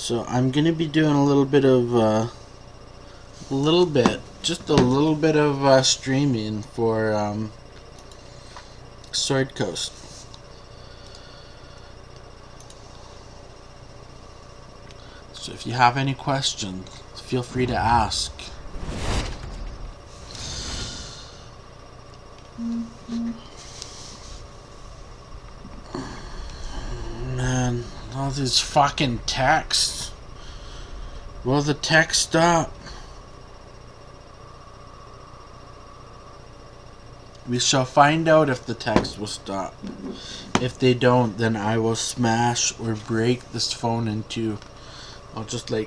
So I'm gonna be doing a little bit of just a little bit of streaming for Sword Coast. So if you have any questions, feel free to ask. Man, all these fucking texts. Will the text stop? We shall find out if the text will stop. If they don't, then I will smash or break this phone in two. I'll just you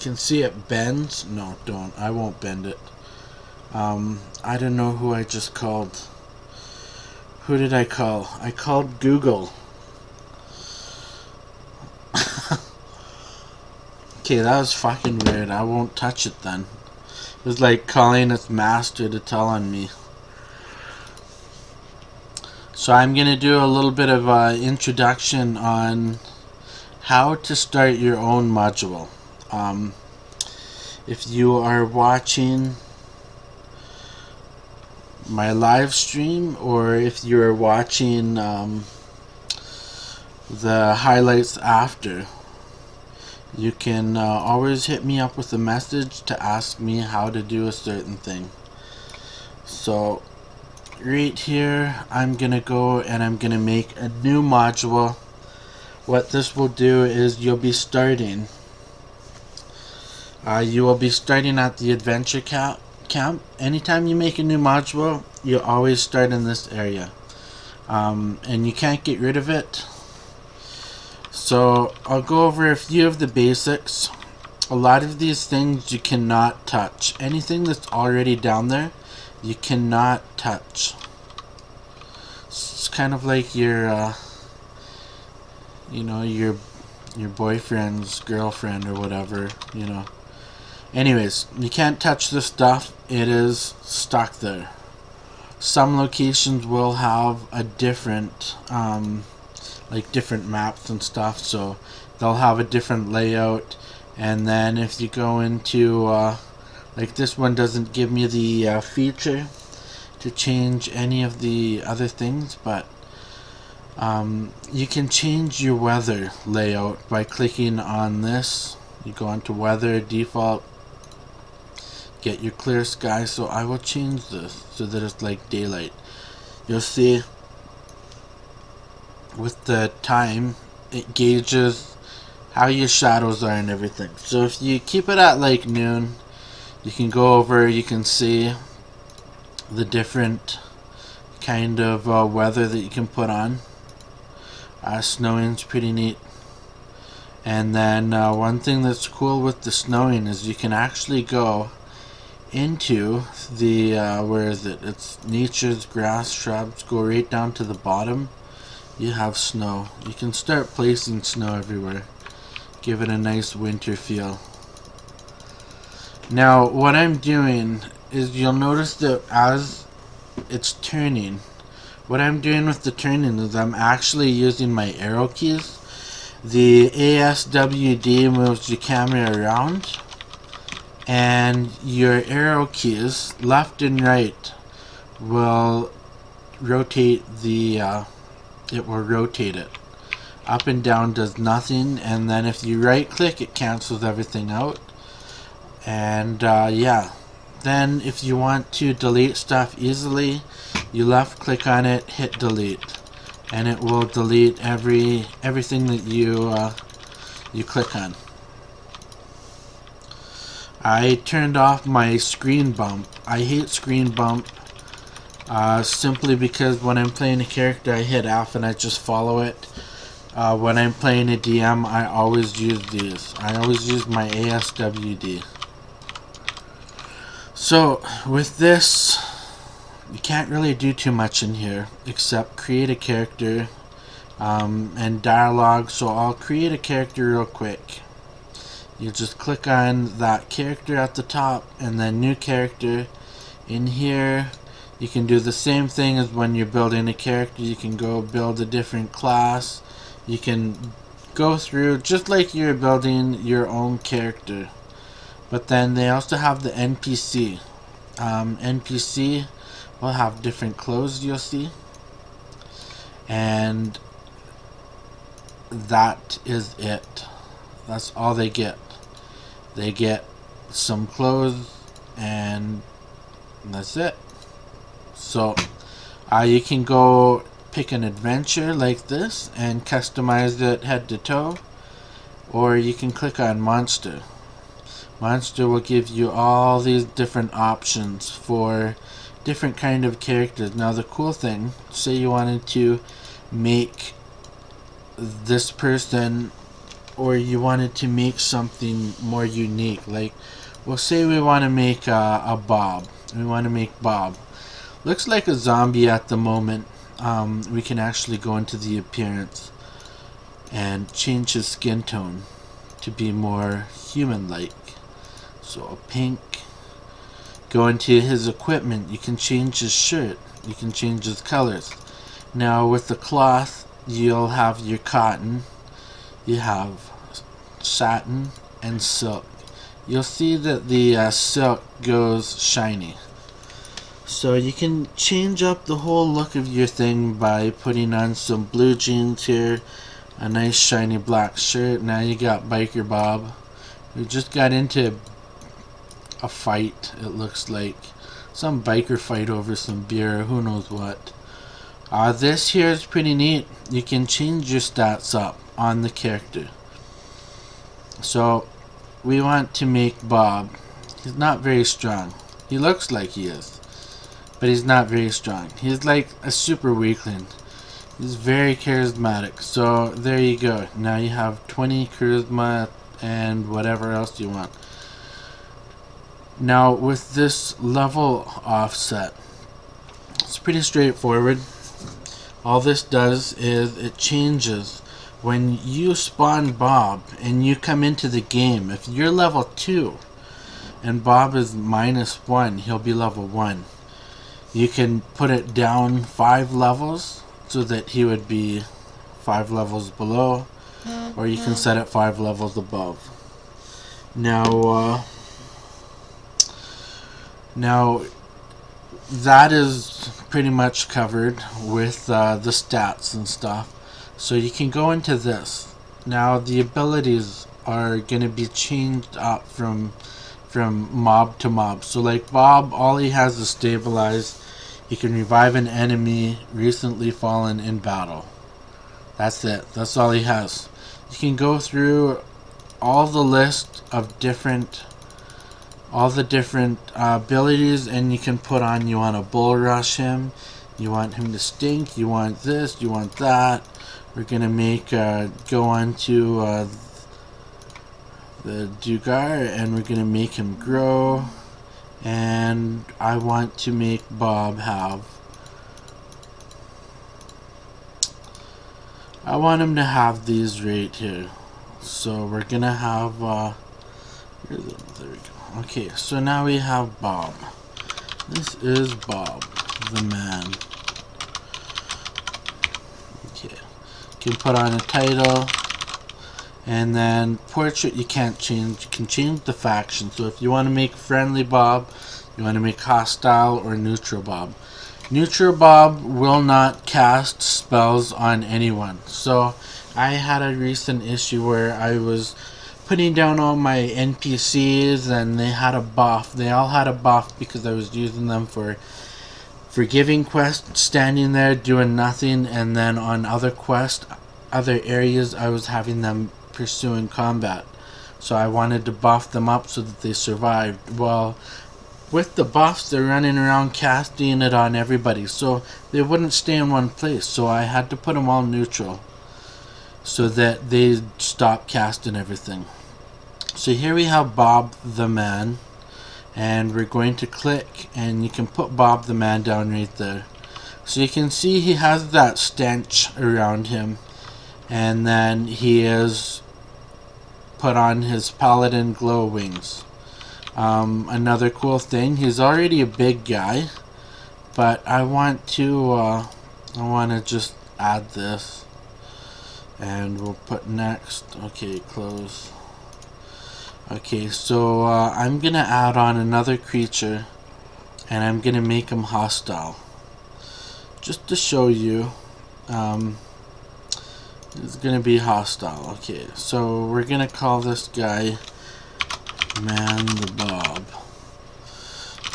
can see it bends. No, don't. I won't bend it. I don't know who I just called. Who did I call? I called Google. Okay, that was fucking weird. I won't touch it then. It was like calling its master to tell on me. So I'm going to do a little bit of introduction on how to start your own module. If you are watching my live stream, or if you're watching the highlights after, you can always hit me up with a message to ask me how to do a certain thing. So right here, I'm gonna go and I'm gonna make a new module. What this will do is you'll be starting you will be starting at the adventure camp. Anytime you make a new module, you always start in this area, and you can't get rid of it. So I'll go over a few of the basics. A lot of these things you cannot touch. Anything that's already down there, you cannot touch. It's kind of like your your boyfriend's girlfriend or whatever, Anyways, you can't touch this stuff. It is stuck there. Some locations will have a different different maps and stuff, so they'll have a different layout. And then if you go into like this one doesn't give me the feature to change any of the other things, but you can change your weather layout by clicking on this. You go into weather, default, get your clear sky. So I will change this so that it's like daylight. You'll see with the time it gauges how your shadows are and everything. So if you keep it at like noon, you can go over, you can see the different kind of weather that you can put on. Snowing's pretty neat. And then one thing that's cool with the snowing is you can actually go into the where is it? It's nature's grass, shrubs. Go right down to the bottom. You have snow. You can start placing snow everywhere. Give it a nice winter feel. Now what I'm doing is you'll notice that as it's turning, what I'm doing with the turning is I'm actually using my arrow keys. The ASWD moves your camera around, and your arrow keys left and right will rotate it will rotate it. Up and down does nothing, and then if you right click, it cancels everything out. And yeah, then if you want to delete stuff easily, you left click on it, hit delete, and it will delete everything that you click on. I turned off my screen bump. I hate screen bump simply because when I'm playing a character, I hit F and I just follow it. When I'm playing a DM, I always use these. I always use my ASWD. So with this, you can't really do too much in here except create a character and dialogue. So I'll create a character real quick. You just click on that character at the top and then new character. In here you can do the same thing as when you're building a character. You can go build a different class. You can go through just like you're building your own character. But then they also have the NPC. NPC will have different clothes, you'll see. And that is it. That's all they get. They get some clothes and that's it. So you can go pick an adventure like this and customize it head to toe, or you can click on monster. Monster will give you all these different options for different kind of characters. Now the cool thing, say you wanted to make this person, or you wanted to make something more unique, like we'll say we want to make a Bob. We want to make Bob. Looks like a zombie at the moment. We can actually go into the appearance and change his skin tone to be more human-like. So a pink. Go into his equipment. You can change his shirt. You can change his colors. Now with the cloth, you'll have your cotton. You have satin and silk. You'll see that the silk goes shiny. So you can change up the whole look of your thing by putting on some blue jeans here, a nice shiny black shirt. Now you got Biker Bob. We just got into a fight, it looks like. Some biker fight over some beer, who knows what. This here is pretty neat. You can change your stats up on the character. So we want to make Bob. He's not very strong. He looks like he is, but he's not very strong. He's like a super weakling. He's very charismatic. So there you go. Now you have 20 charisma and whatever else you want. Now with this level offset, it's pretty straightforward. All this does is it changes when you spawn Bob and you come into the game. If you're level 2 and Bob is -1, he'll be level 1. You can put it down 5 levels so that he would be 5 levels below, or you can set it 5 levels above. Now that is pretty much covered with the stats and stuff. So you can go into this. Now the abilities are going to be changed up from mob to mob. So like Bob, all he has is stabilize. He can revive an enemy recently fallen in battle. That's it. That's all he has. You can go through all the list of all the different abilities, and you can put on, you want to bull rush him, you want him to stink, you want this, you want that. We're gonna make go on to the Dugar, and we're gonna make him grow, and I want to make Bob I want him to have these right here. So we're gonna have there we go. Okay, so now we have Bob. This is Bob, the man. Okay, you can put on a title, and then portrait you can't change. You can change the faction. So if you want to make friendly Bob, you want to make hostile or neutral Bob. Neutral Bob will not cast spells on anyone. So I had a recent issue where I was putting down all my NPCs and they had a buff. They all had a buff because I was using them for forgiving quests, standing there doing nothing, and then on other quests, other areas, I was having them pursuing combat. So I wanted to buff them up so that they survived. Well, with the buffs, they're running around casting it on everybody, so they wouldn't stay in one place. So I had to put them all neutral so that they stop casting everything. So here we have Bob the man, and we're going to click, and you can put Bob the man down right there. So you can see he has that stench around him, and then he is put on his paladin glow wings. Another cool thing, he's already a big guy, but I want to just add this. and we'll put next. Okay, close. Okay, so I'm gonna add on another creature, and I'm gonna make him hostile, just to show you. It's gonna be hostile. Okay, so we're gonna call this guy Man the Bob.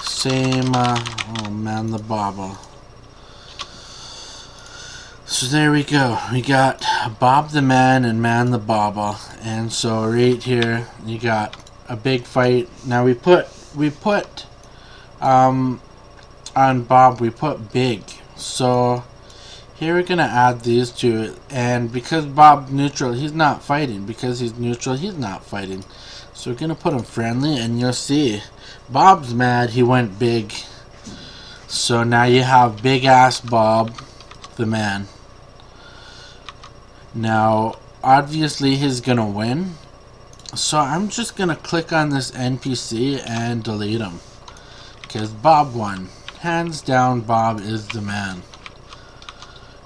Same, oh, Man the Bobba. So there we go. We got Bob the Man and Man the Bobba, and so right here you got a big fight. Now we put on Bob we put big. So here we're gonna add these two, and because Bob's neutral, he's not fighting. Because he's neutral, he's not fighting. So we're gonna put him friendly, and you'll see Bob's mad. He went big. So now you have big ass Bob the Man. Now obviously he's gonna win, so I'm just gonna click on this NPC and delete him, because Bob won. Hands down, Bob is the man.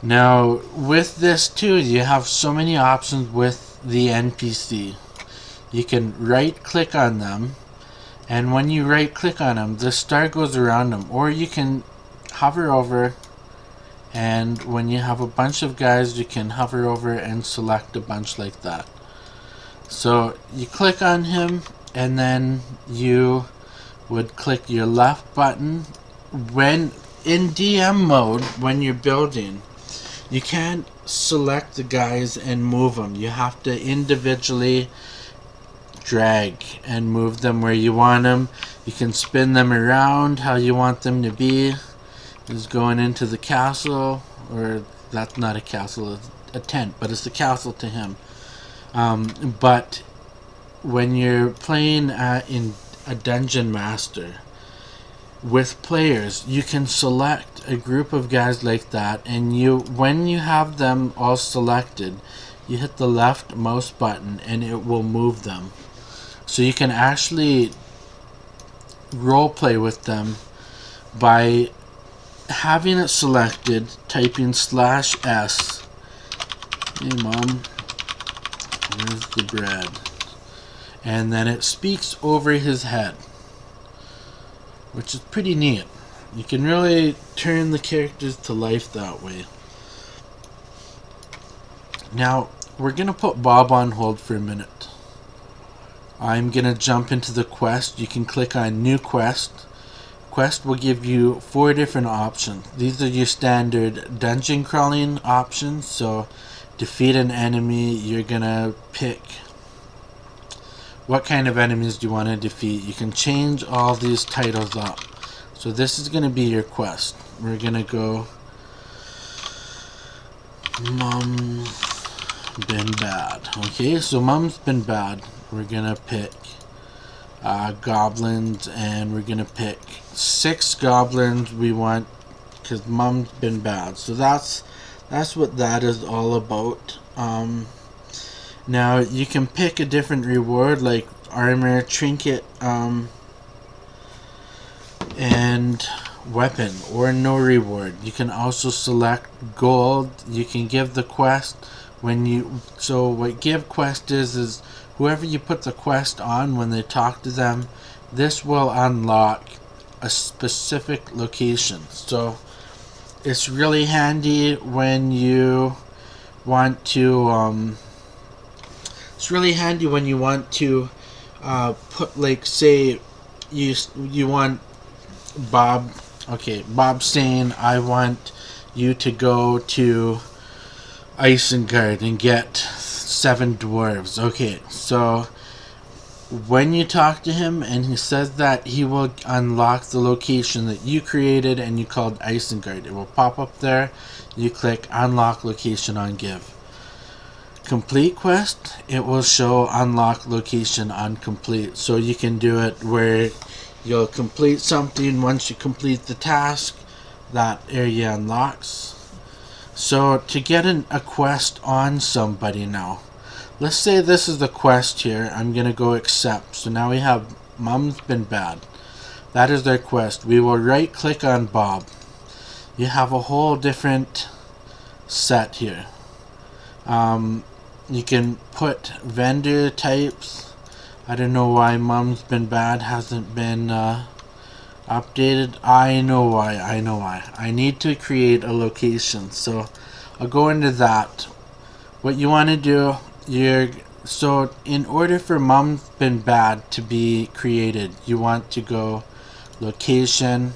Now with this too, you have so many options with the NPC. You can right click on them, and when you right click on them, the star goes around them, or you can hover over, and when you have a bunch of guys, you can hover over and select a bunch like that. So you click on him, and then you would click your left button. When in DM mode, when you're building, you can't select the guys and move them. You have to individually drag and move them where you want them. You can spin them around how you want them to be. Is going into the castle, or that's not a castle, it's a tent, but it's a castle to him. But when you're playing in a dungeon master with players, you can select a group of guys like that, and when you have them all selected, you hit the left mouse button and it will move them. So you can actually role play with them by having it selected, typing /S. Hey mom, where's the bread? And then it speaks over his head, which is pretty neat. You can really turn the characters to life that way. Now we're gonna put Bob on hold for a minute. I'm gonna jump into the quest. You can click on new quest. Quest will give you 4 different options. These are your standard dungeon crawling options. So defeat an enemy, you're gonna pick what kind of enemies do you want to defeat. You can change all these titles up. So this is gonna be your quest. We're gonna go Mom's been bad. Okay, so Mom's been bad. We're gonna pick goblins, and we're gonna pick 6 goblins we want, because Mom's been bad. So that's what that is all about. Now you can pick a different reward, like armor, trinket, and weapon, or no reward. You can also select gold. You can give the quest so what give quest is whoever you put the quest on, when they talk to them, this will unlock a specific location. So it's really handy when you want to put, like, say you want Bob. Okay, Bob's saying, I want you to go to Isengard and get 7 dwarves. Okay, so when you talk to him and he says that, he will unlock the location that you created and you called Isengard. It will pop up there. You click unlock location on give. Complete quest, it will show unlock location on complete. So you can do it where you'll complete something. Once you complete the task, that area unlocks. So to get a quest on somebody now, let's say this is the quest here. I'm gonna go accept. So now we have Mom's been bad. That is their quest. We will right click on Bob. You have a whole different set here. You can put vendor types. I don't know why Mom's Been Bad hasn't been updated. I know why. I need to create a location, so I'll go into that. What you want to do, so in order for Mom's Been Bad to be created, you want to go location.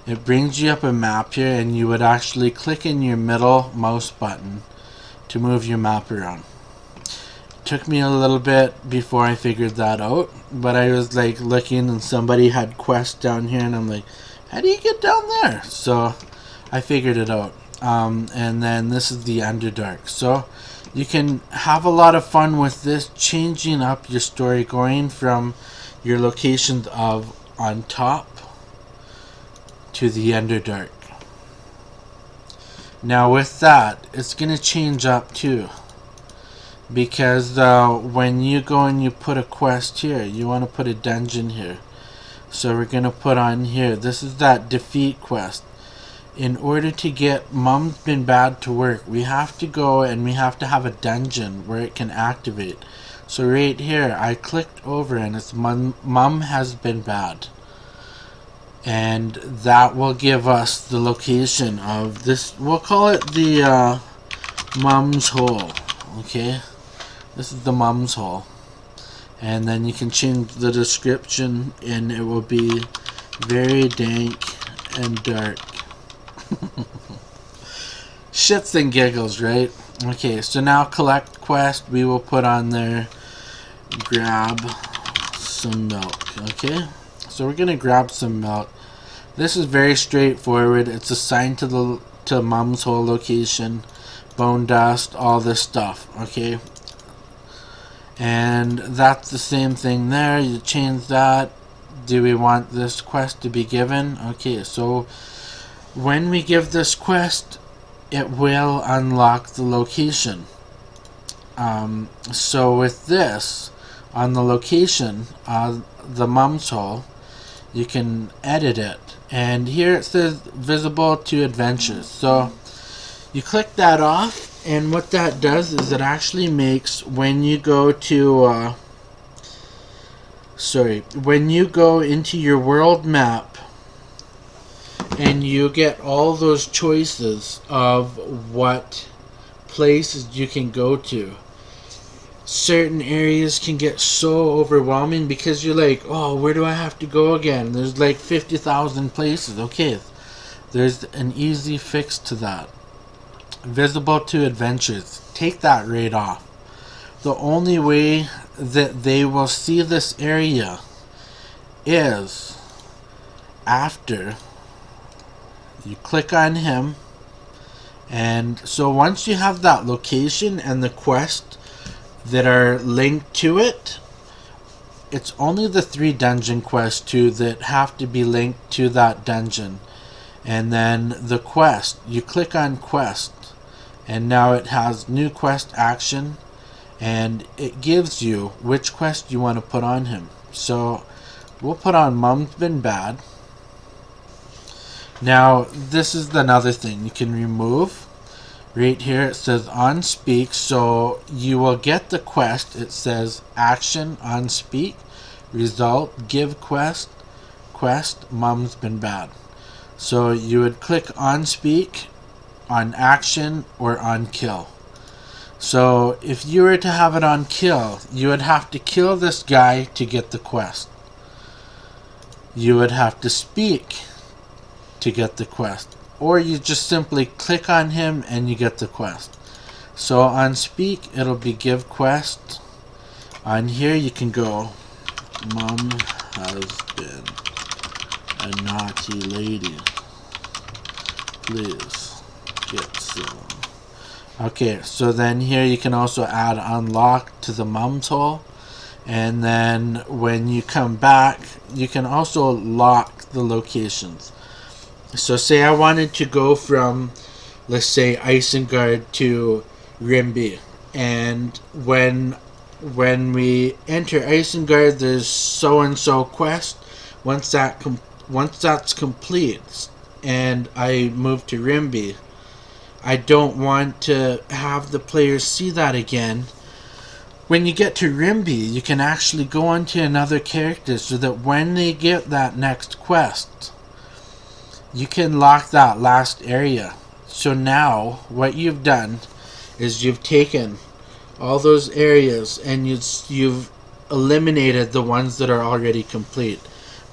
It brings you up a map here, and you would actually click in your middle mouse button to move your map around. Took me a little bit before I figured that out, but I was like looking and somebody had quests down here, and I'm like, how do you get down there? So I figured it out. And then this is the Underdark. So you can have a lot of fun with this, changing up your story, going from your locations of on top to the Underdark. Now with that, it's going to change up too, because when you go and you put a quest here, you want to put a dungeon here. So we're going to put on here, this is that defeat quest. In order to get Mom's Been Bad to work, we have to go and we have to have a dungeon where it can activate. So right here, I clicked over and it's Mom Has Been Bad. And that will give us the location of this. We'll call it the Mom's Hole. Okay, this is the Mom's Hole. And then you can change the description, and it will be very dank and dark. Shits and giggles, right? Okay, so now collect quest. We will put on there, grab some milk. Okay, so we're gonna grab some milk. This is very straightforward. It's assigned to Mom's Hole location, bone dust, all this stuff. Okay, and that's the same thing there. You change that. Do we want this quest to be given? Okay, so when we give this quest, it will unlock the location. So with this on the location, the Mom's Hole, you can edit it, and here it says visible to adventures. So you click that off, and what that does is it actually makes, when you go to when you go into your world map and you get all those choices of what places you can go to, certain areas can get so overwhelming because you're like, oh, where do I have to go again? There's like 50,000 places. Okay, there's an easy fix to that. Visible to adventures. Take that right off. The only way that they will see this area is after you click on him. And so once you have that location and the quest that are linked to it, it's only the 3 dungeon quests too that have to be linked to that dungeon. And then the quest, you click on quest, and now it has new quest action, and it gives you which quest you want to put on him. So we'll put on Mom's Been Bad. Now this is another thing you can remove. Right here it says on speak, so you will get the quest. It says action on speak, result, give quest, Mom's Been Bad. So you would click on speak, on action, or on kill. So if you were to have it on kill, you would have to kill this guy to get the quest. You would have to speak to get the quest, or you just simply click on him and you get the quest. So on speak, it'll be give quest. On here you can go, Mom has been a naughty lady, please get some. Okay, so then here you can also add unlock to the Mom's Hole, and then when you come back you can also lock the locations. So say I wanted to go from, let's say, Isengard to Rimby, and when we enter Isengard, there's so and so quest. Once that's complete, and I move to Rimby, I don't want to have the players see that again. When you get to Rimby, you can actually go on to another character so that when they get that next quest, you can lock that last area. So now, what you've done is you've taken all those areas and you've eliminated the ones that are already complete,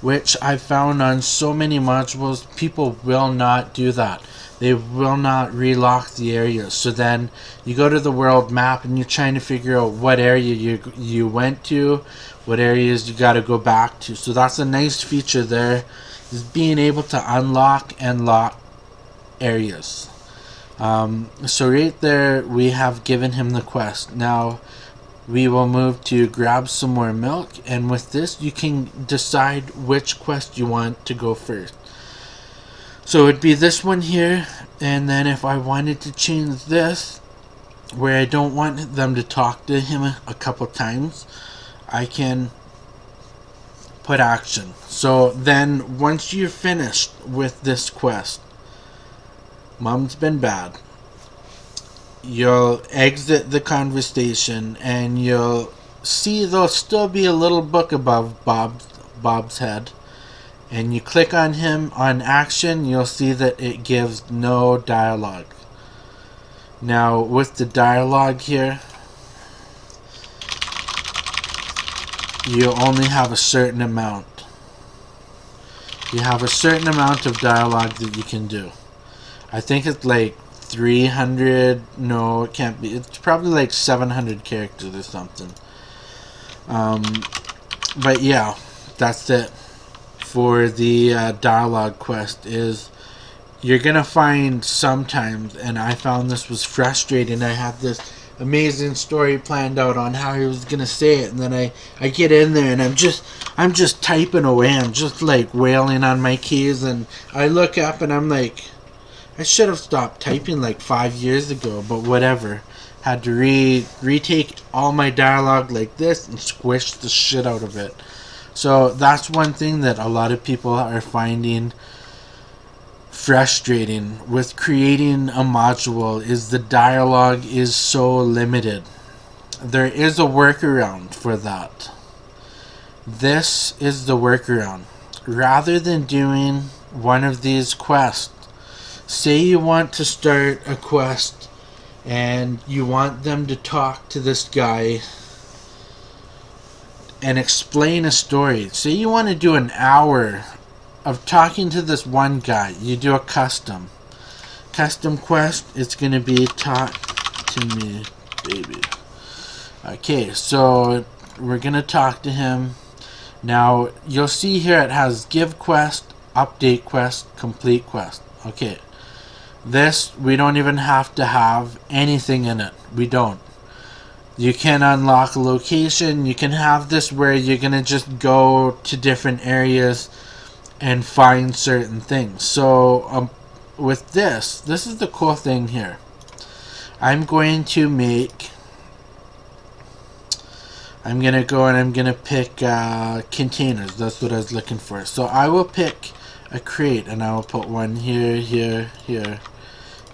which I found on so many modules, people will not do that. They will not relock the areas. So then you go to the world map and you're trying to figure out what area you went to, what areas you got to go back to. So that's a nice feature there, is being able to unlock and lock areas. So right there we have given him the quest. Now we will move to grab some more milk, and with this you can decide which quest you want to go first. So it'd be this one here, and then if I wanted to change this where I don't want them to talk to him a couple times, I can put action. So then once you're finished with this quest, Mom's been bad, you'll exit the conversation and you'll see there'll still be a little book above Bob's head, and you click on him on action, you'll see that it gives no dialogue. Now with the dialogue here, you only have a certain amount. You have a certain amount of dialogue that you can do. I think it's like 300, no it can't be, it's probably like 700 characters or something. But yeah, that's it for the dialogue quest. Is you're gonna find sometimes, and I found this was frustrating, I had this amazing story planned out on how he was gonna say it, and then I get in there and I'm just typing away, I'm just like wailing on my keys, and I look up and I'm like, I should have stopped typing like 5 years ago, but whatever. Had to retake all my dialogue like this and squish the shit out of it. So that's one thing that a lot of people are finding frustrating with creating a module, is the dialogue is so limited. There is a workaround for that. This is the workaround. Rather than doing one of these quests, say you want to start a quest and you want them to talk to this guy and explain a story. Say you want to do an hour of talking to this one guy. You do a custom quest. It's going to be talk to me, baby. Okay, so we're going to talk to him. Now you'll see here it has give quest, update quest, complete quest. Okay. This, we don't even have to have anything in it. We don't. You can unlock a location. You can have this where you're going to just go to different areas and find certain things. So with this is the cool thing here. I'm going to go and I'm going to pick containers. That's what I was looking for. So I will pick a crate and I will put one here, here, here,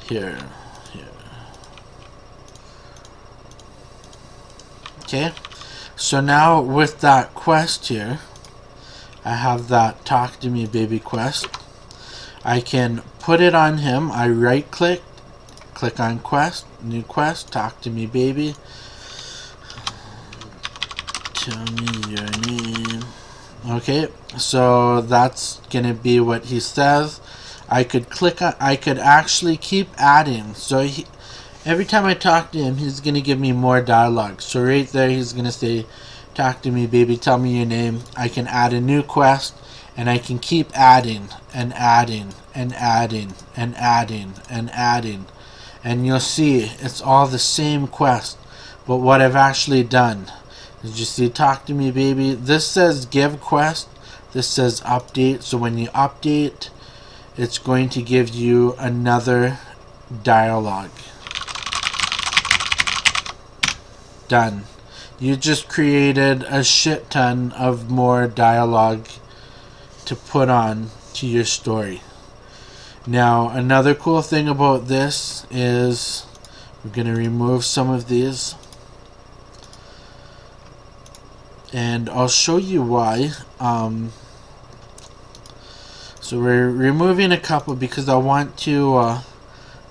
here. Okay, so now with that quest here, I have that talk to me baby quest. I can put it on him. I right click on quest, new quest, talk to me baby. Tell me your name. Okay, so that's gonna be what he says. I could click on, I could actually keep adding. So every time I talk to him, he's gonna give me more dialogue. So right there, he's gonna say, talk to me baby, tell me your name. I can add a new quest, and I can keep adding and adding and adding and adding and adding, and you'll see it's all the same quest. But what I've actually done is, you see talk to me baby, this says give quest, this says update. So when you update, it's going to give you another dialogue. Done. You just created a shit ton of more dialogue to put on to your story. Now another cool thing about this is we're going to remove some of these, and I'll show you why. So we're removing a couple because I want to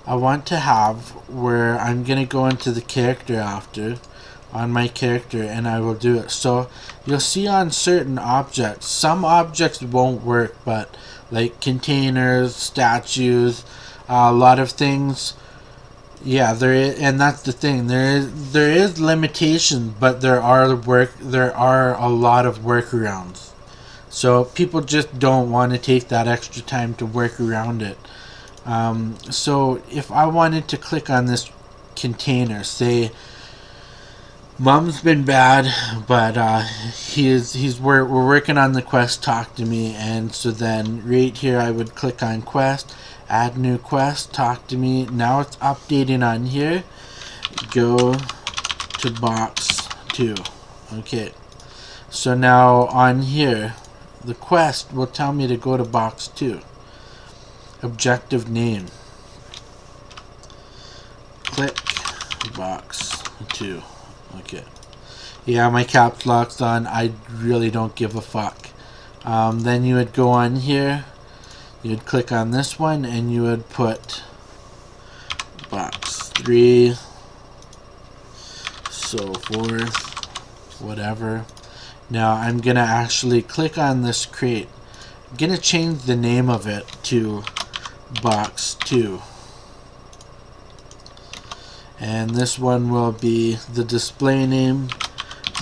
have where I'm gonna go into the character after on my character, and I will do it. So you'll see on certain objects, some objects won't work, but like containers, statues, a lot of things. Yeah, there is, and that's the thing. There is limitations, but there are a lot of workarounds. So people just don't want to take that extra time to work around it. So if I wanted to click on this container, say Mom's been bad, but we're working on the quest, talk to me, and so then right here I would click on quest, add new quest, talk to me. Now it's updating on here. Go to box 2. Okay, so now on here the quest will tell me to go to box 2. Objective name, click box 2. Okay, yeah, my caps lock's on. I really don't give a fuck. Then you would go on here, you'd click on this one, and you would put box 3, so forth, whatever. Now I'm gonna actually click on this crate. I'm gonna change the name of it to box 2, and this one will be the display name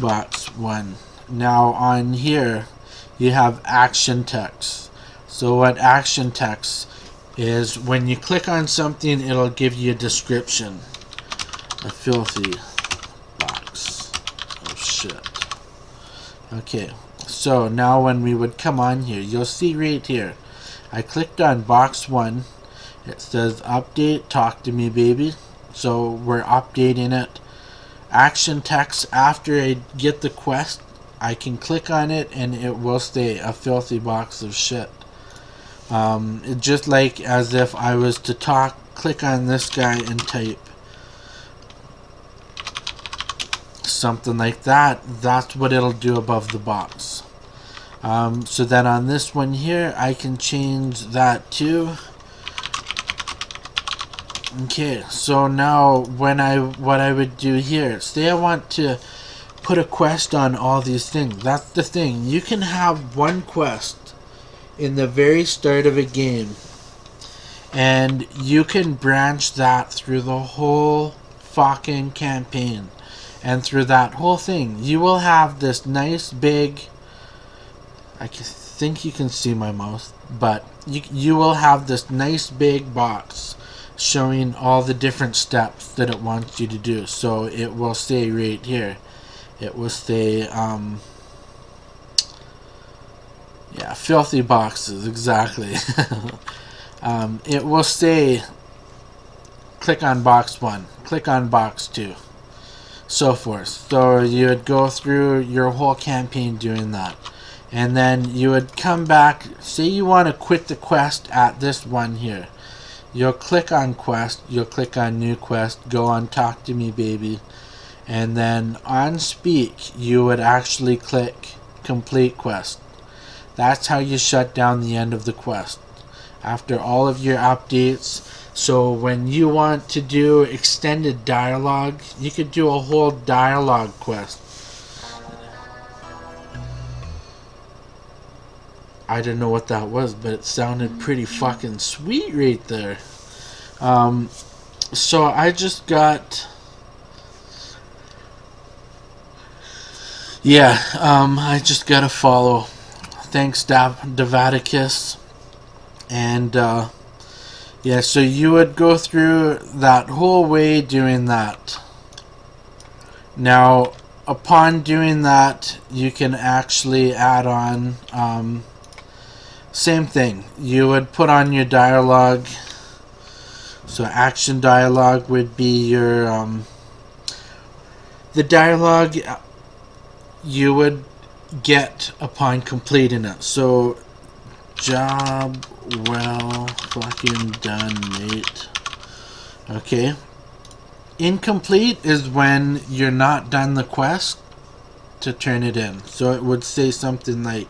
box 1. Now on here you have action text. So what action text is, when you click on something, it'll give you a description. A filthy box of shit. Okay, so now when we would come on here, you'll see right here, I clicked on box 1. It says update, talk to me baby. So we're updating it. Action text, after I get the quest, I can click on it and it will say a filthy box of shit. Just like as if I was to talk, click on this guy and type something like that. That's what it'll do above the box. So then on this one here, I can change that to. Okay, so now what I would do here, say I want to put a quest on all these things. That's the thing. You can have one quest in the very start of a game, and you can branch that through the whole fucking campaign. And through that whole thing, you will have this nice big, I think you can see my mouse, but you will have this nice big box showing all the different steps that it wants you to do. So it will say right here, it will say yeah, filthy boxes, exactly. It will say click on box 1, click on box 2, so forth. So you would go through your whole campaign doing that, and then you would come back, say you want to quit the quest at this one here. You'll click on quest, you'll click on new quest, go on talk to me baby, and then on speak you would actually click complete quest. That's how you shut down the end of the quest after all of your updates. So when you want to do extended dialogue, you could do a whole dialogue quest. I don't know what that was, but it sounded pretty fucking sweet right there. So I just got, yeah, I just got a follow. Thanks, Davaticus. And yeah, so you would go through that whole way doing that. Now, upon doing that, you can actually add on same thing. You would put on your dialogue. So action dialogue would be your the dialogue you would get upon completing it. So Job well fucking done, mate. Okay. Incomplete is when you're not done the quest to turn it in. So it would say something like,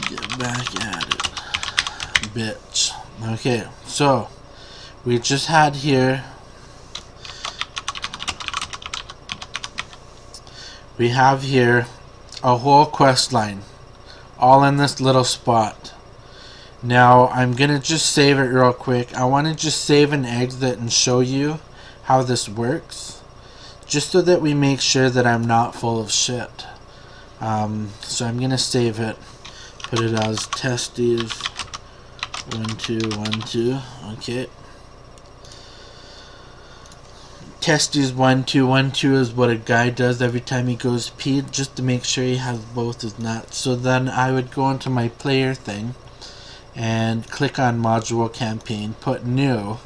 get back at it, bitch. Okay, so we just had here, we have here a whole quest line, all in this little spot. Now I'm gonna just save it real quick. I want to just save and exit and show you how this works, just so that we make sure that I'm not full of shit. So I'm gonna save it, put it as testes 1212. Okay, testes 1212 is what a guy does every time he goes pee, just to make sure he has both his nuts. So then I would go into my player thing and click on module campaign, put new.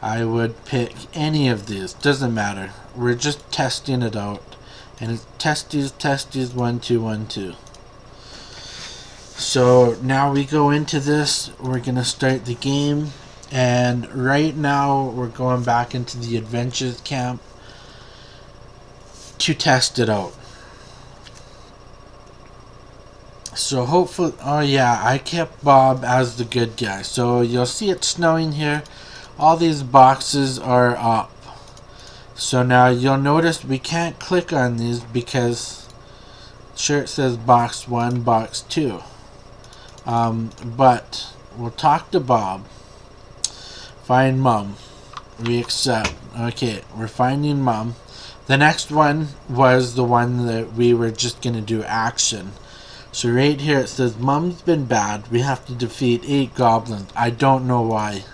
I would pick any of these, doesn't matter. We're just testing it out. And it's testes 1212. So now we go into this, we're gonna start the game, and right now we're going back into the adventures camp to test it out. So hopefully, oh yeah, I kept Bob as the good guy. So you'll see it's snowing here. All these boxes are up. So now you'll notice we can't click on these because sure it says box 1, box 2. But we'll talk to Bob. Find mom. We accept. Okay, we're finding mom. The next one was the one that we were just going to do action. So right here it says mom's been bad. We have to defeat 8 goblins. I don't know why.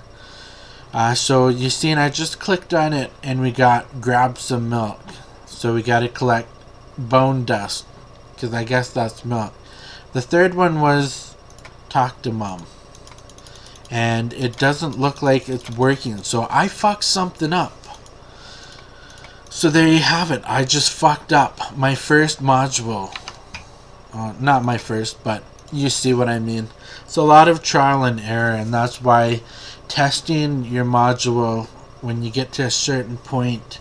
So you see, and I just clicked on it and we got grab some milk. So we got to collect bone dust, because I guess that's milk. The third one was talk to mom. And it doesn't look like it's working. So I fucked something up. So there you have it. I just fucked up my first module. Not my first, but you see what I mean. So a lot of trial and error, and that's why testing your module when you get to a certain point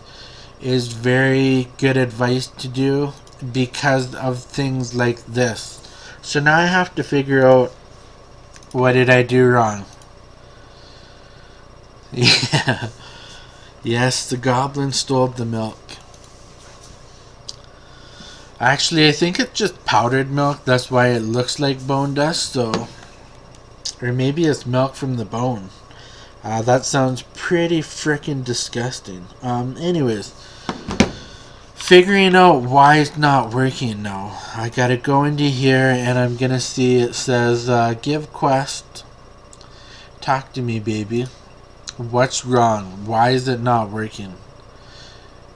is very good advice to do, because of things like this. So now I have to figure out, what did I do wrong? Yeah. Yes, the goblin stole the milk. Actually, I think it's just powdered milk. That's why it looks like bone dust. So, or maybe it's milk from the bone. That sounds pretty freaking disgusting. Anyways, figuring out why it's not working now. I gotta go into here and I'm gonna see it says give quest. Talk to me, baby. What's wrong? Why is it not working?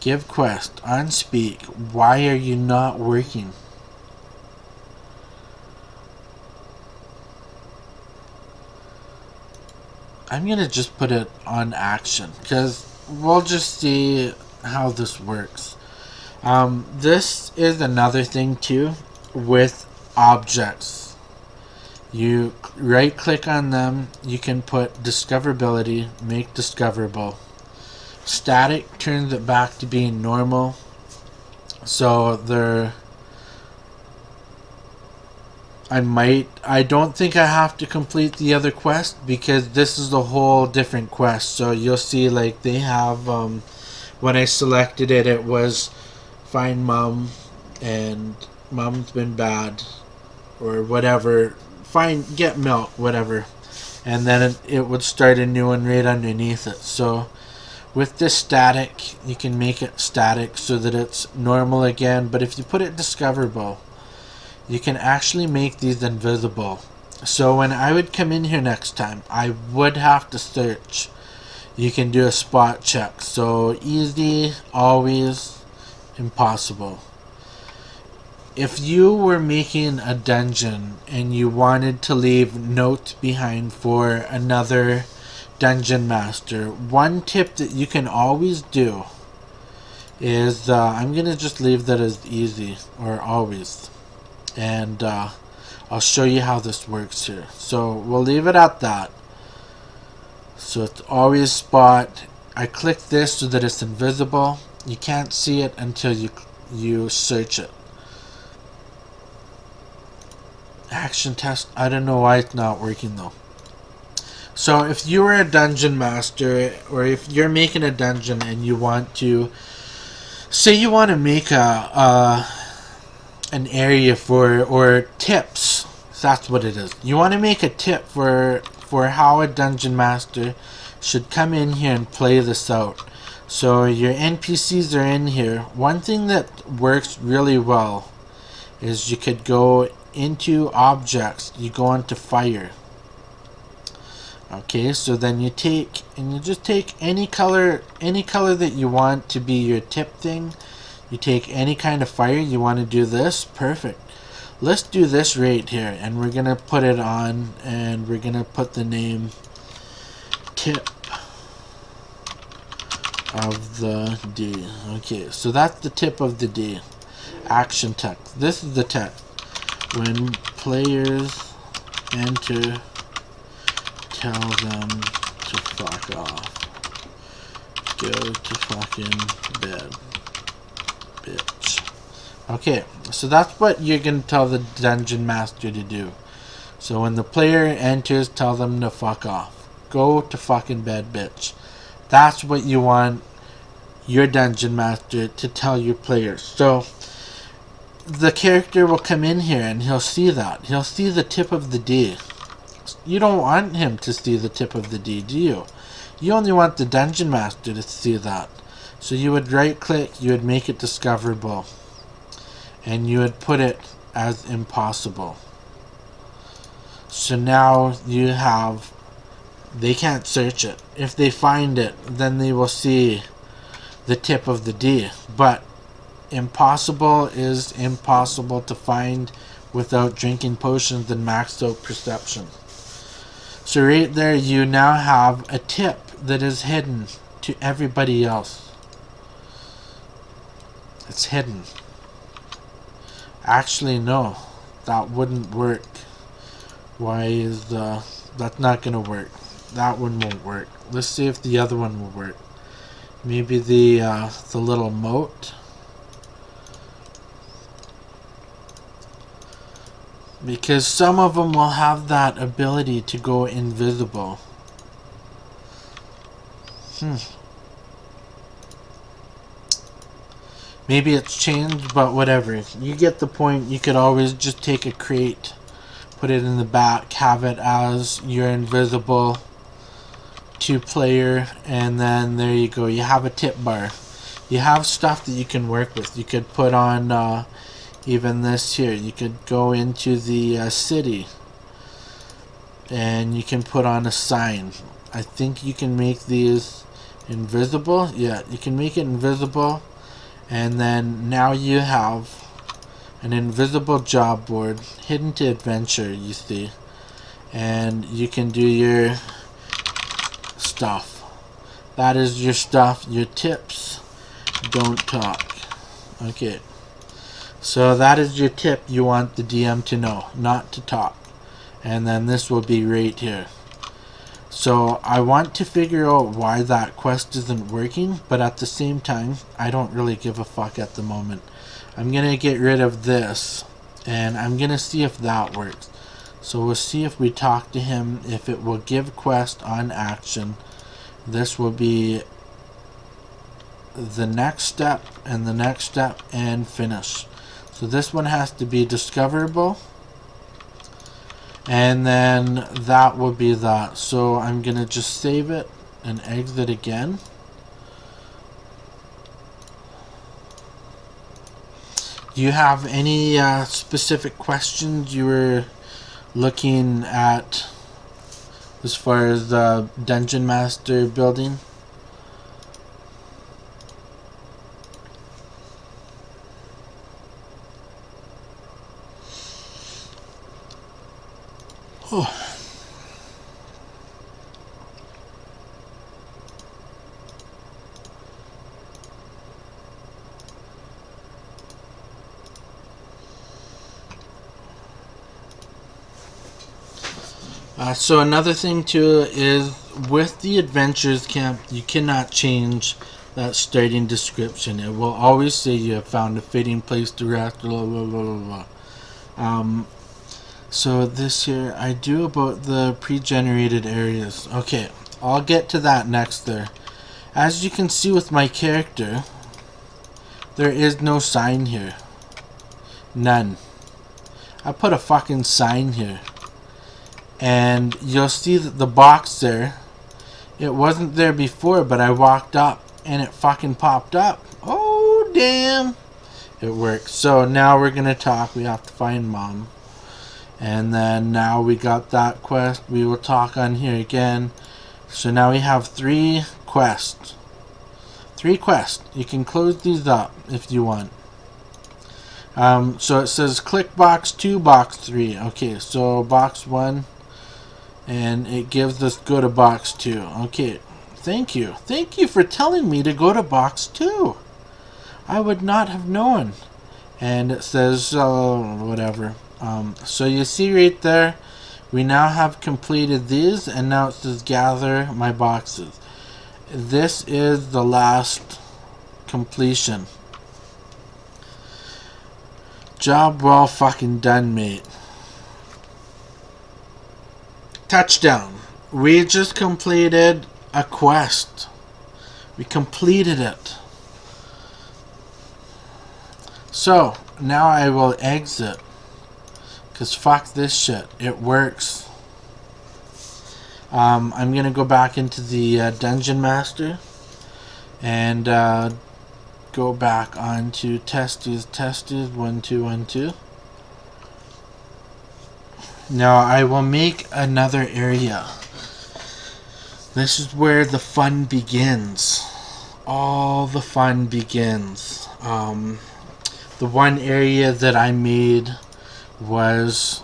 Give quest. Unspeak. Why are you not working? I'm gonna just put it on action, because we'll just see how this works. This is another thing too with objects. You right click on them, you can put discoverability, make discoverable. Static turns it back to being normal. So I don't think I have to complete the other quest, because this is a whole different quest. So you'll see, like, they have, when I selected it, it was find mom and mom's been bad or whatever, get milk, whatever, and then it would start a new one right underneath it. So with this static, you can make it static so that it's normal again, but if you put it discoverable, you can actually make these invisible. So when I would come in here next time, I would have to search. You can do a spot check. So easy, always, impossible. If you were making a dungeon and you wanted to leave notes behind for another dungeon master, one tip that you can always do is, I'm going to just leave that as easy or always. And I'll show you how this works here. So we'll leave it at that. So it's always spot. I click this so that it's invisible. You can't see it until you search it. Action test. I don't know why it's not working though. So if you were a dungeon master, or if you're making a dungeon and you want to, say you want to make an area for, or tips. That's what it is. You want to make a tip for how a dungeon master should come in here and play this out. So your NPCs are in here. One thing that works really well is you could go into objects. You go into fire. Okay, so then you take, and you just take any color that you want to be your tip thing. You take any kind of fire. You want to do this. Perfect. Let's do this right here, and we're gonna put it on, and we're gonna put the name tip of the day. Okay, so that's the tip of the day. Action text. This is the text. When players enter, tell them to fuck off. Go to fucking bed, bitch. Okay, so that's what you're going to tell the dungeon master to do. So when the player enters, tell them to fuck off. Go to fucking bed, bitch. That's what you want your dungeon master to tell your players. So the character will come in here and he'll see that. He'll see the tip of the day. You don't want him to see the tip of the day, do you? You only want the dungeon master to see that. So you would right click, you would make it discoverable, and you would put it as impossible. So now you have, they can't search it. If they find it, then they will see the tip of the day. But impossible is impossible to find without drinking potions and maxed out perception. So right there you now have a tip that is hidden to everybody else. It's hidden. Actually no, that wouldn't work. Why is that's not gonna work. That one won't work. Let's see if the other one will work. Maybe the little moat. Because some of them will have that ability to go invisible. Maybe it's changed, but whatever. You get the point. You could always just take a crate, put it in the back, have it as your invisible 2-player, and then there you go. You have a tip bar. You have stuff that you can work with. You could put on even this here. You could go into the city, and you can put on a sign. I think you can make these invisible. Yeah, you can make it invisible, and then now you have an invisible job board, hidden to adventure, you see, and you can do your stuff. That is your stuff, your tips. Don't talk. Okay, so that is your tip you want the DM to know, not to talk. And then this will be right here. So I want to figure out why that quest isn't working, but at the same time I don't really give a fuck at the moment. I'm gonna get rid of this, and I'm gonna see if that works. So we'll see if we talk to him, if it will give quest on action. This will be the next step, and the next step, and finish. So this one has to be discoverable, and then that will be that. So I'm gonna just save it and exit again. Do you have any specific questions you were looking at as far as the Dungeon Master building? Oh. So another thing too is with the Adventures Camp, you cannot change that starting description. It will always say you have found a fitting place to rest, blah blah blah blah blah. So this here, I do about the pre-generated areas. Okay, I'll get to that next there. As you can see with my character, there is no sign here. None. I put a fucking sign here. And you'll see that the box there, it wasn't there before, but I walked up and it fucking popped up. Oh, damn. It works. So now we're going to talk. We have to find Mom. And then now we got that quest. We will talk on here again. So now we have 3 quests. 3 quests. You can close these up if you want. So it says click box 2, box 3. Okay, so box 1. And it gives us go to box 2. Okay, thank you. Thank you for telling me to go to box 2. I would not have known. And it says, whatever. So you see right there, we now have completed these, and now it says gather my boxes. This is the last completion. Job well fucking done, mate. Touchdown. We just completed a quest. We completed it. So, now I will exit. Because fuck this shit. It works. I'm going to go back into the Dungeon Master. And go back onto testes 1 2 1 2. Now I will make another area. This is where the fun begins. All the fun begins. The one area that I made was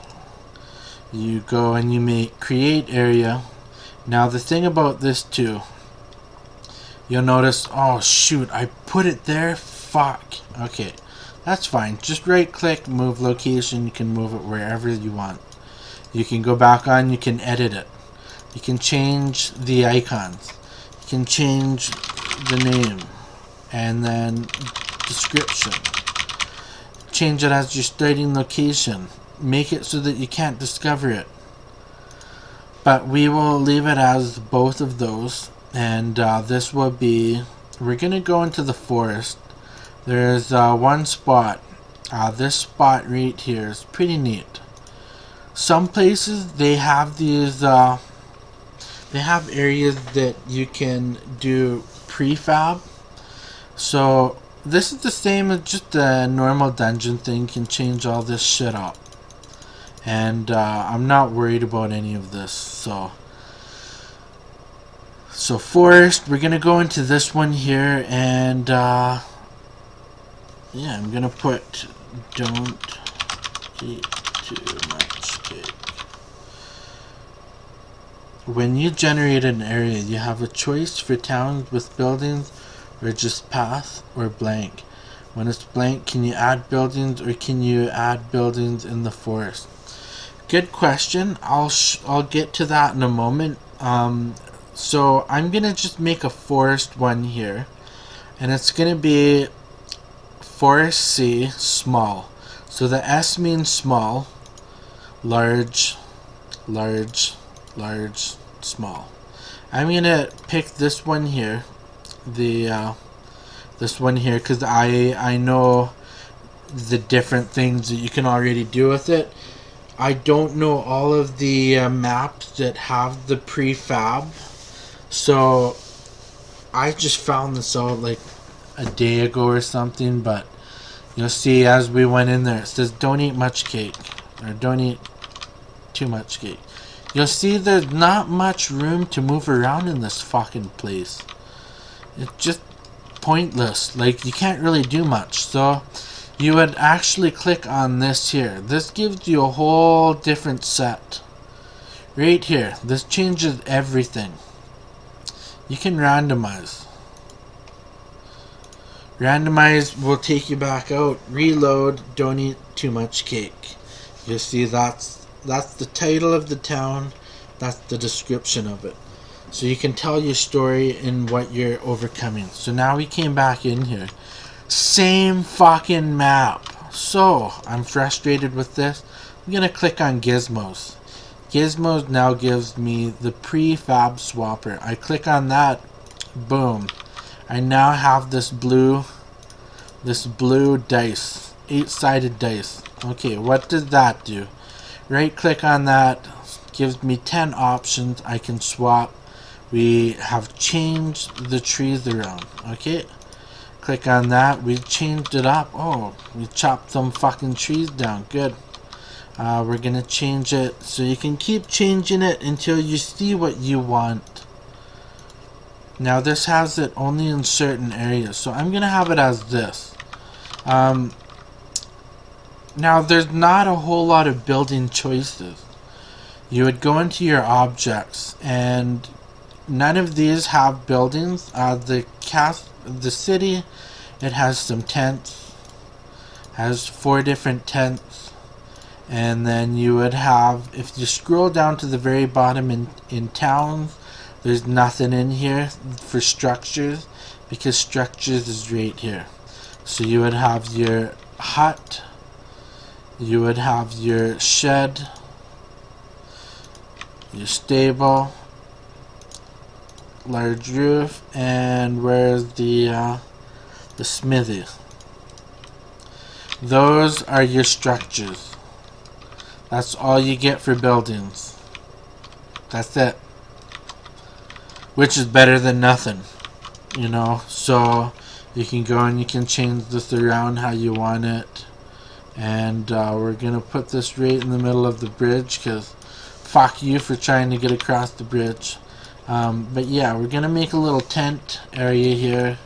you go and you make create area. Now the thing about this too, you'll notice, oh shoot, I put it there, fuck. Okay, that's fine. Just right click, move location. You can move it wherever you want. You can go back on, you can edit it. You can change the icons. You can change the name. And then description. Change it as your starting location. Make it so that you can't discover it. But we will leave it as both of those. And this will be, we're going to go into the forest. There's one spot. This spot right here is pretty neat. Some places they have these, they have areas that you can do prefab. So this is the same as just a normal dungeon thing. You can change all this shit up. And I'm not worried about any of this. So forest, we're gonna go into this one here, and yeah, I'm gonna put don't eat too much cake. When you generate an area, you have a choice for towns with buildings, or just path, or blank. When it's blank, can you add buildings, or can you add buildings in the forest? Good question. I'll get to that in a moment. So I'm gonna just make a forest one here, and it's gonna be forest C small. So the S means small, large, large, large, small. I'm gonna pick this one here, this one here, because I know the different things that you can already do with it. I don't know all of the maps that have the prefab, so I just found this out like a day ago or something. But you'll see as we went in there, it says don't eat much cake, or don't eat too much cake. You'll see there's not much room to move around in this fucking place. It's just pointless. Like, you can't really do much. So you would actually click on this here. This gives you a whole different set. Right here. This changes everything. You can randomize. Randomize will take you back out. Reload, don't eat too much cake. You see that's the title of the town. That's the description of it. So you can tell your story and what you're overcoming. So now we came back in here. Same fucking map. So I'm frustrated with this. I'm gonna click on Gizmos. Gizmos now gives me the prefab swapper. I click on that. Boom. I now have this blue dice. 8-sided dice. Okay, what does that do? Right click on that. Gives me 10 options I can swap. We have changed the trees around. Okay. Click on that. We changed it up. Oh, we chopped some fucking trees down. Good. We're gonna change it so you can keep changing it until you see what you want. Now this has it only in certain areas, so I'm gonna have it as this. Now there's not a whole lot of building choices. You would go into your objects, and none of these have buildings. The city, it has some tents, has 4 different tents, and then you would have, if you scroll down to the very bottom in towns, there's nothing in here for structures, because structures is right here. So you would have your hut, you would have your shed, your stable, large roof, and where's the smithy? Those are your structures. That's all you get for buildings. That's it. Which is better than nothing, you know. So you can go and you can change this around how you want it. And we're gonna put this right in the middle of the bridge, because fuck you for trying to get across the bridge. But yeah, we're gonna make a little tent area here,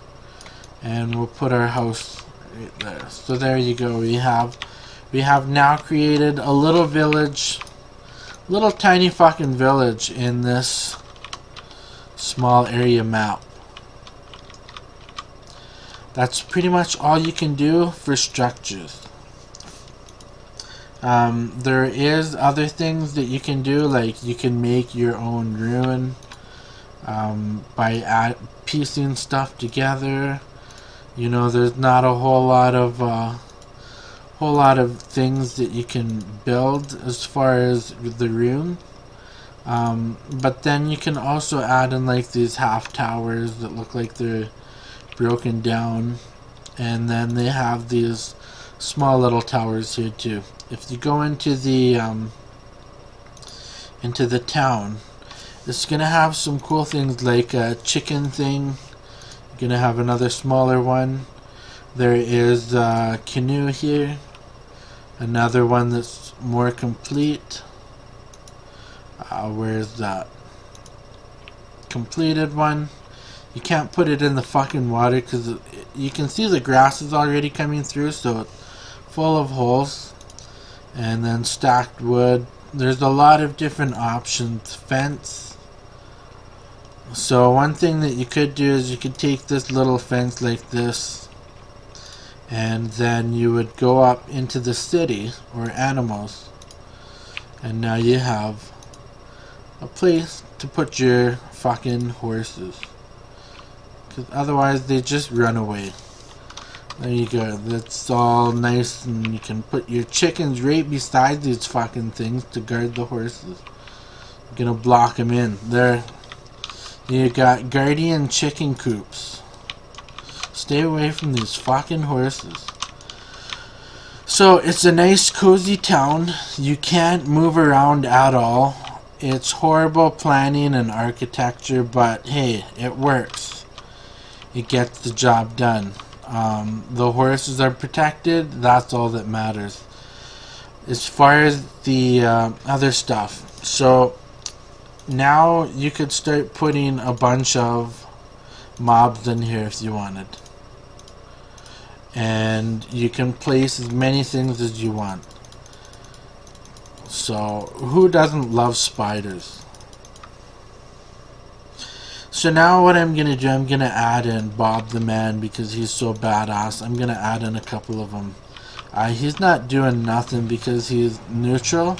and we'll put our house right there. So there you go. We have now created a little village, little tiny fucking village in this small area map. That's pretty much all you can do for structures. There is other things that you can do, like you can make your own ruin by piecing stuff together. You know, there's not a whole lot of things that you can build as far as the room. But then you can also add in like these half towers that look like they're broken down, and then they have these small little towers here too. If you go into the town, it's gonna have some cool things like a chicken thing. You're gonna have another smaller one. There is a canoe here, another one that's more complete. Where's that completed one? You can't put it in the fucking water because you can see the grass is already coming through, so it's full of holes. And then stacked wood. There's a lot of different options. Fence. So one thing that you could do is you could take this little fence like this, and then you would go up into the city or animals, and now you have a place to put your fucking horses, because otherwise they just run away. There you go. That's all nice, and you can put your chickens right beside these fucking things to guard the horses. You're gonna block them in. There. You got guardian chicken coops. Stay away from these fucking horses. So it's a nice cozy town. You can't move around at all. It's horrible planning and architecture, but hey, it works. It gets the job done. The horses are protected. That's all that matters. As far as the other stuff, so now you could start putting a bunch of mobs in here if you wanted, and you can place as many things as you want. So who doesn't love spiders? So now what I'm gonna do, I'm gonna add in Bob the Man because he's so badass. I'm gonna add in a couple of them. He's not doing nothing because he's neutral,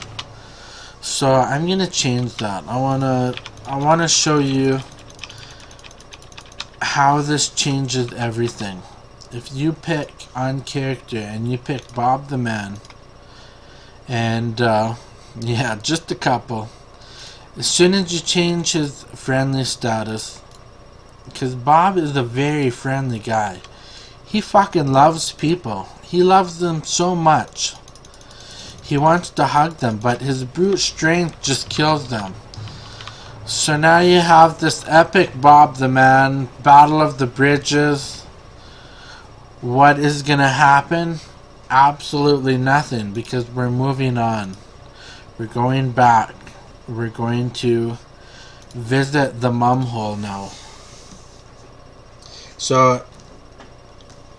So I'm gonna change that. I wanna show you how this changes everything. If you pick on character and you pick Bob the Man, and yeah, just a couple. As soon as you change his friendly status, because Bob is a very friendly guy. He fucking loves people. He loves them so much. He wants to hug them, but his brute strength just kills them. So now you have this epic Bob the Man, Battle of the Bridges. What is gonna happen? Absolutely nothing, because we're moving on. We're going back. We're going to visit the mum hole now. So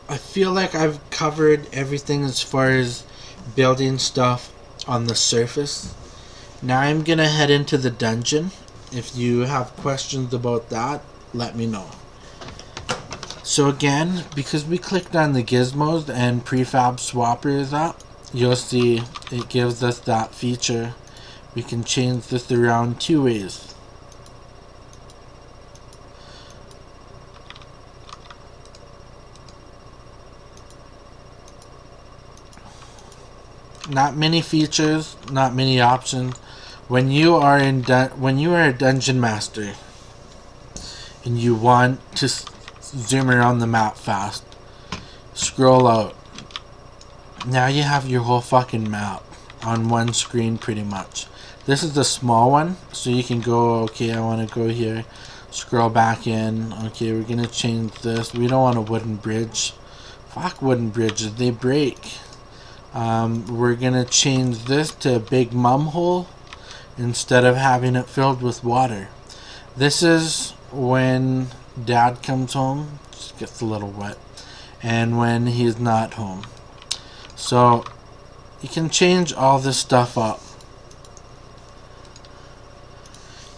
I feel like I've covered everything as far as building stuff on the surface. Now I'm gonna head into the dungeon. If you have questions about that, let me know. So again, because we clicked on the gizmos and prefab swapper is up, you'll see it gives us that feature. We can change this around two ways. Not many features, not many options. When you are a dungeon master and you want to zoom around the map fast, scroll out. Now you have your whole fucking map on one screen pretty much. This is the small one, so you can go, okay, I want to go here, scroll back in, okay, we're gonna change this. We don't want a wooden bridge. Fuck wooden bridges, they break. We're gonna change this to a big mum hole instead of having it filled with water. This is when dad comes home, just gets a little wet, and when he's not home. So you can change all this stuff up.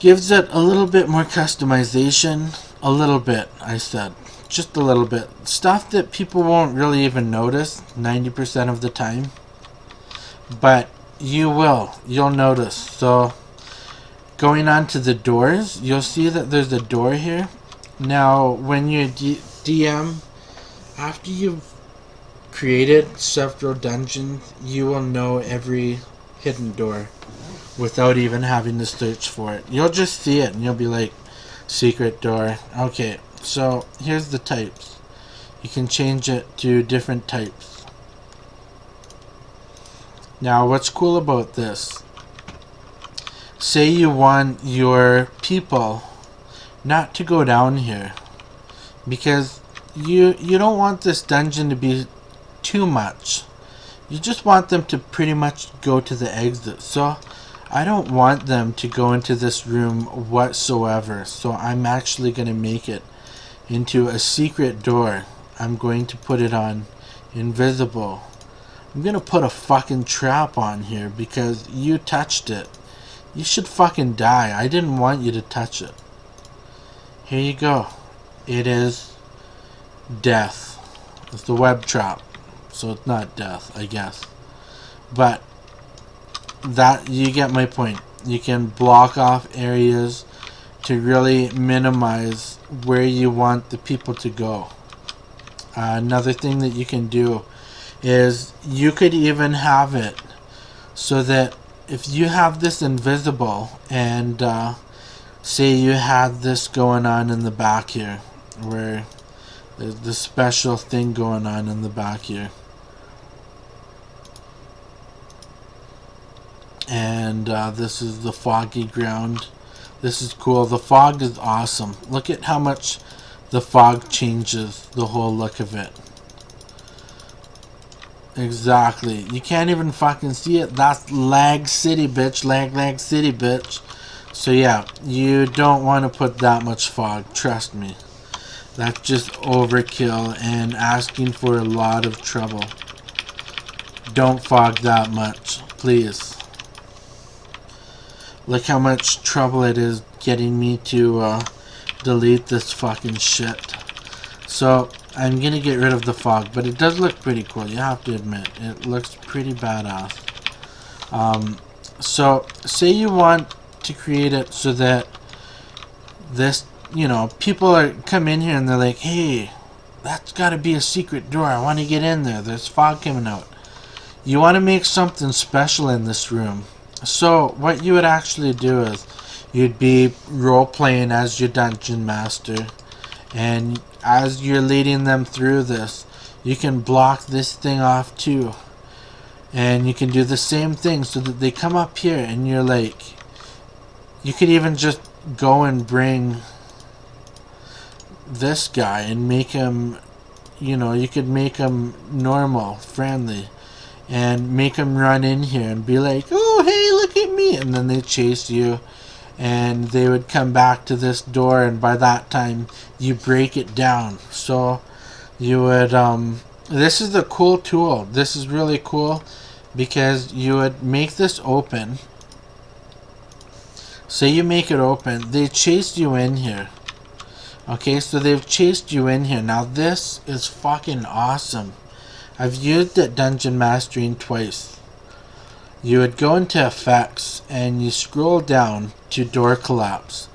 Gives it a little bit more customization. A little bit, I said. Just a little bit. Stuff that people won't really even notice 90% of the time. But you will. You'll notice. So going on to the doors, you'll see that there's a door here. Now when you DM, after you've created several dungeons, you will know every hidden door without even having to search for it. You'll just see it and you'll be like, secret door. Okay, so here's the types. You can change it to different types. Now what's cool about this, say you want your people not to go down here, because you don't want this dungeon to be too much. You just want them to pretty much go to the exit. So I don't want them to go into this room whatsoever. So I'm actually going to make it into a secret door. I'm going to put it on invisible. I'm going to put a fucking trap on here because you touched it. You should fucking die. I didn't want you to touch it. Here you go. It is death. It's the web trap. So it's not death, I guess. But that, you get my point. You can block off areas to really minimize where you want the people to go. Another thing that you can do is you could even have it so that if you have this invisible and say you had this going on in the back here, where there's this special thing going on in the back here, and this is the foggy ground. This is cool. The fog is awesome. Look at how much the fog changes the whole look of it. Exactly. You can't even fucking see it. That's lag city, bitch. Lag city, bitch. So yeah, you don't want to put that much fog. Trust me. That's just overkill and asking for a lot of trouble. Don't fog that much, please. Look how much trouble it is getting me to delete this fucking shit. So I'm gonna get rid of the fog, but it does look pretty cool, you have to admit. It looks pretty badass. So say you want to create it so that this, people are come in here and they're like, hey, that's got to be a secret door. I want to get in there. There's fog coming out. You want to make something special in this room. So what you would actually do is you'd be role playing as your dungeon master, and as you're leading them through this, you can block this thing off too. And you can do the same thing so that they come up here and you're like, you could even just go and bring this guy and make him, you could make him normal, friendly, and make him run in here and be like, oh, hey, look at me. And then they chase you and they would come back to this door, and by that time you break it down. So you would, this is the cool tool. This is really cool because you would make this open. Say you make it open, they chased you in here. Okay, so they've chased you in here. Now this is fucking awesome. I've used it dungeon mastering twice. You would go into effects and you scroll down to door collapse.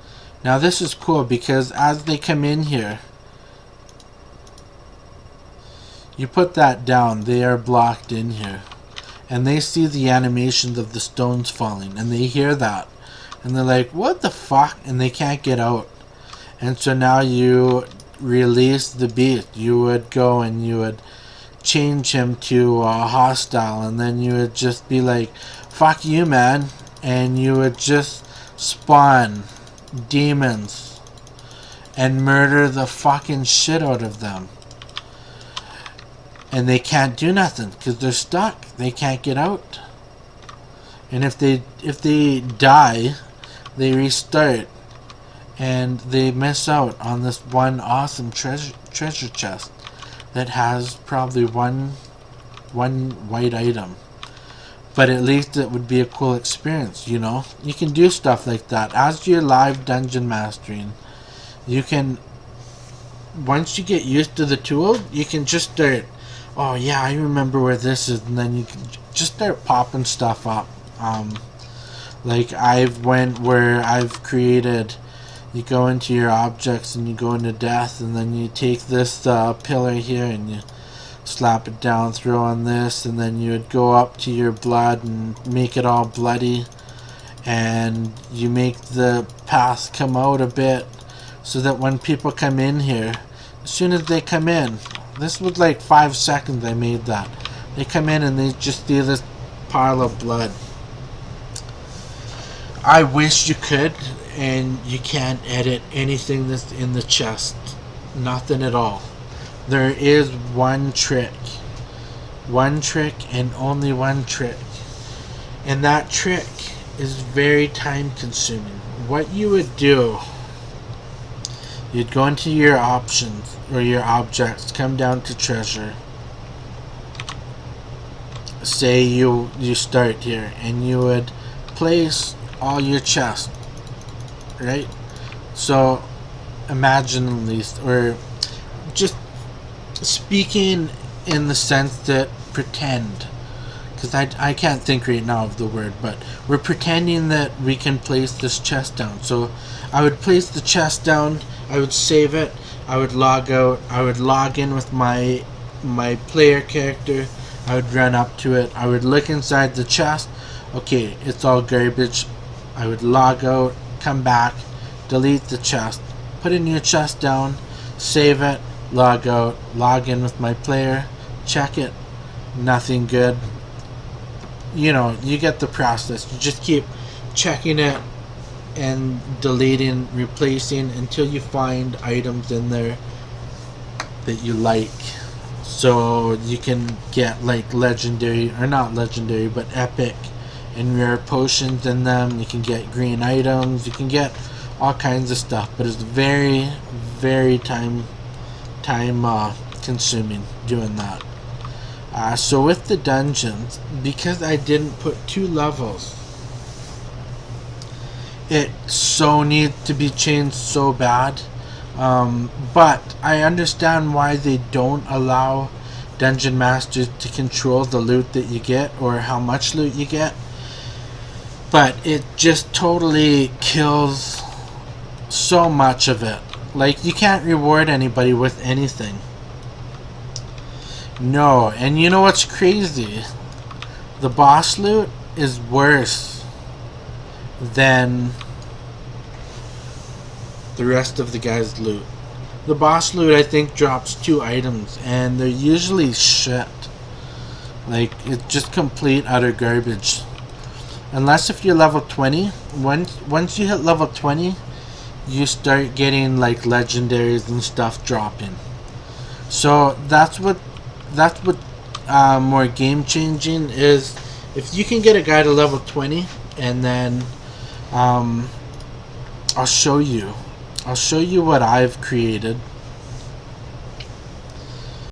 Now this is cool because as they come in here, you put that down, they are blocked in here. And they see the animations of the stones falling, and they hear that. And they're like, what the fuck? And they can't get out. And so now you release the beast. You would go and you would change him to hostile, and then you would just be like, fuck you, man. And you would just spawn demons and murder the fucking shit out of them. And they can't do nothing because they're stuck. They can't get out. And if they die, they restart, and they miss out on this one awesome treasure chest that has probably one white item. But at least it would be a cool experience, You can do stuff like that. As you're live dungeon mastering, you can, once you get used to the tool, you can just start, oh yeah, I remember where this is, and then you can just start popping stuff up. Like I've went where I've created, you go into your objects and you go into death, and then you take this pillar here and you slap it down, throw on this, and then you would go up to your blood and make it all bloody, and you make the path come out a bit so that when people come in here, as soon as they come in, this was like 5 seconds I made that, they come in and they just see this pile of blood. I wish you could, and you can't edit anything that's in the chest. Nothing at all. There is one trick. One trick and only one trick. And that trick is very time consuming. What you would do, you'd go into your options or your objects, come down to treasure. Say you start here and you would place all your chests, right? So imagine at least, or just speaking in the sense that pretend, because I can't think right now of the word, but we're pretending that we can place this chest down. So I would place the chest down, I would save it, I would log out, I would log in with my player character, I would run up to it, I would look inside the chest, okay, it's all garbage. I would log out, come back, delete the chest, put a new chest down, save it, log out, log in with my player, check it, nothing good. You get the process. You just keep checking it and deleting, replacing until you find items in there that you like. So you can get like legendary, or not legendary, but epic and rare potions in them. You can get green items, you can get all kinds of stuff, but it's very, very time consuming doing that. So with the dungeons, because I didn't put 2 levels, it so needs to be changed so bad. But I understand why they don't allow dungeon masters to control the loot that you get or how much loot you get. but it just totally kills so much of it. Like, you can't reward anybody with anything. No, and you know what's crazy? The boss loot is worse than the rest of the guy's loot. The boss loot, I think, drops 2 items, and they're usually shit. Like, it's just complete utter garbage. Unless if you're level 20, once you hit level 20, you start getting like legendaries and stuff dropping. So that's what more game changing is. If you can get a guy to level 20, and then I'll show you what I've created.